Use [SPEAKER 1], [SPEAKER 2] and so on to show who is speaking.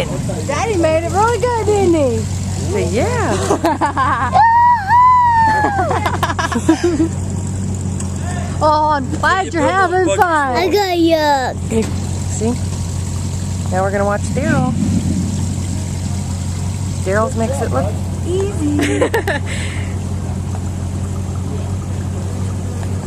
[SPEAKER 1] spanking.
[SPEAKER 2] Daddy made it really good, didn't he?
[SPEAKER 1] But yeah.
[SPEAKER 2] Oh, I'm glad you're having fun.
[SPEAKER 3] I got yuck.
[SPEAKER 1] See? Now we're gonna watch Daryl. Daryl's makes it look easy.